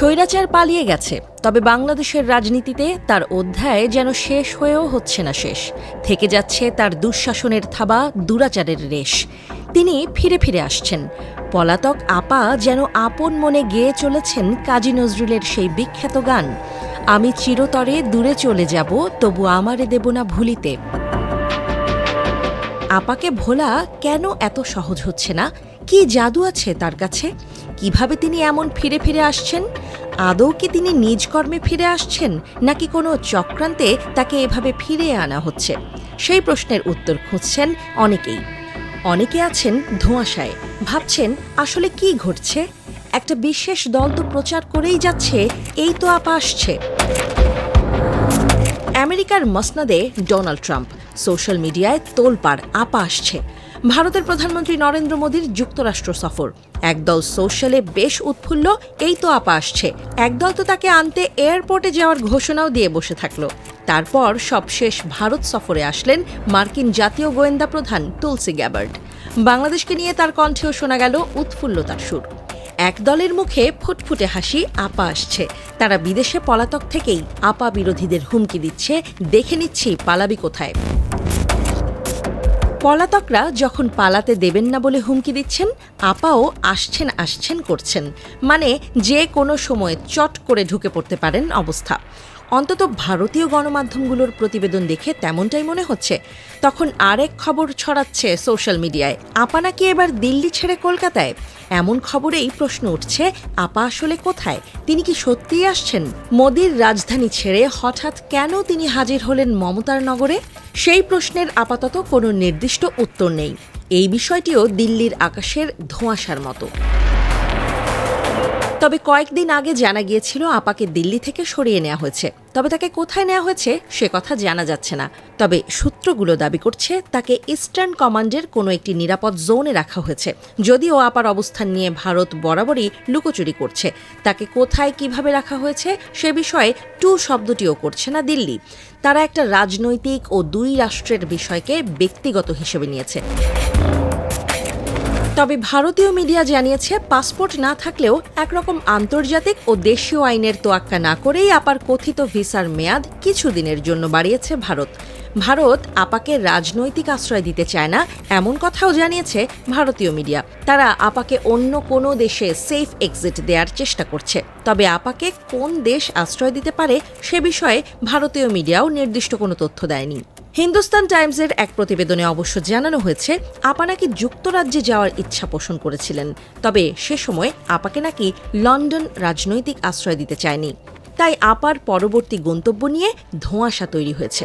স্বৈরাচার পালিয়ে গেছে, তবে বাংলাদেশের রাজনীতিতে তার অধ্যায় যেন শেষ হয়েও হচ্ছে না শেষ। থেকে যাচ্ছে তার দুঃশাসনের থাবা, দুরাচারের রেশ। তিনি ফিরে ফিরে আসছেন। পলাতক আপা যেন আপন মনে গেয়ে চলেছেন কাজী নজরুলের সেই বিখ্যাত গান, আমি চিরতরে দূরে চলে যাব, তবু আমারে দেব না ভুলিতে। আপাকে ভোলা কেন এত সহজ হচ্ছে না? কি জাদু আছে তার কাছে? কিভাবে তিনি এমন ফিরে ফিরে আসছেন? আদৌ কি তিনি নিজ কর্মে ফিরে আসছেন, নাকি কোনো চক্রান্তে তাকে এভাবে ফিরিয়ে আনা হচ্ছে? সেই প্রশ্নের উত্তর খুঁজছেন অনেকেই। অনেকে আছেন ধোঁয়াশায়, ভাবছেন আসলে কি ঘটছে। একটা বিশেষ দল তো প্রচার করেই যাচ্ছে এই তো আপা আসছে। আমেরিকার মসনদে ডোনাল্ড ট্রাম্প, সোশ্যাল মিডিয়ায় তোলপাড় আপা আসছে। ভারতের প্রধানমন্ত্রী নরেন্দ্র মোদীর যুক্তরাষ্ট্র সফর, একদল সোশ্যালে বেশ উৎফুল্ল, এই তো আপা আসছে। একদল তো তাকে আনতে এয়ারপোর্টে যাওয়ার ঘোষণাও দিয়ে বসে থাকলো। তারপর সবশেষ ভারত সফরে আসলেন মার্কিন জাতীয় গোয়েন্দা প্রধান তুলসি গ্যাবার্ড। বাংলাদেশকে নিয়ে তার কণ্ঠেও শোনা গেল উৎফুল্লতার সুর। এক দলের মুখে ফুটফুটে হাসি, আপা আসছে। তারা বিদেশে পলাতক থেকেই আপা বিরোধীদের হুমকি দিচ্ছে, দেখে নিচ্ছি পালাবি কোথায়। পলাতকরা যখন পালাতে দেবেন না বলে হুমকি দিচ্ছেন, আপাও আসছেন আসছেন করছেন, মানে যে কোনো সময় চট করে ঢুকে পড়তে পারেন অবস্থা। অন্তত ভারতীয় গণমাধ্যমগুলোর প্রতিবেদন দেখে তেমনটাই মনে হচ্ছে। তখন আরেক খবর ছড়াচ্ছে সোশ্যাল মিডিয়ায়, আপা নাকি এবার দিল্লি ছেড়ে কলকাতায়। এমন খবরেই প্রশ্ন উঠছে, আপা আসলে কোথায়? তিনি কি সত্যিই আসছেন? মোদির রাজধানী ছেড়ে হঠাৎ কেন তিনি হাজির হলেন মমতার নগরে? সেই প্রশ্নের আপাতত কোনো নির্দিষ্ট উত্তর নেই। এই বিষয়টিও দিল্লির আকাশের ধোঁয়াশার মতো। তবে কয়েকদিন আগে জানা গিয়েছিল আপাকে দিল্লি থেকে সরিয়ে নেওয়া হয়েছে। তবে তাকে কোথায় নেওয়া হয়েছে সে কথা জানা যাচ্ছে না। তবে সূত্রগুলো দাবি করছে তাকে ইস্টার্ন কমান্ডের কোনো একটি নিরাপদ জোনে রাখা হয়েছে। যদিও আপার অবস্থান নিয়ে ভারত বরাবরই লুকোচুরি করছে। তাকে কোথায় কিভাবে রাখা হয়েছে সে বিষয়ে টু শব্দটিও করছে না দিল্লি। তারা একটা রাজনৈতিক ও দুই রাষ্ট্রের বিষয়কে ব্যক্তিগত হিসেবে নিয়েছে। তবে ভারতীয় মিডিয়া জানিয়েছে, পাসপোর্ট না থাকলেও একরকম আন্তর্জাতিক ও দেশীয় আইনের তোয়াক্কা না করেই আপার কথিত ভিসার মেয়াদ কিছুদিনের জন্য বাড়িয়েছে ভারত। ভারত আপাকে রাজনৈতিক আশ্রয় দিতে চায় না, এমন কথাও জানিয়েছে ভারতীয় মিডিয়া। তারা আপাকে অন্য কোনো দেশে সেফ এক্সিট দেওয়ার চেষ্টা করছে। তবে আপাকে কোন দেশ আশ্রয় দিতে পারে সে বিষয়ে ভারতীয় মিডিয়াও নির্দিষ্ট কোনো তথ্য দেয়নি। হিন্দুস্তান টাইমসের এক প্রতিবেদনে অবশ্য জানানো হয়েছে, আপা নাকি যুক্তরাজ্যে যাওয়ার ইচ্ছা পোষণ করেছিলেন। তবে সে সময় আপাকে নাকি লন্ডন রাজনৈতিক আশ্রয় দিতে চায়নি। তাই আপার পরবর্তী গন্তব্য নিয়ে ধোঁয়াশা তৈরি হয়েছে।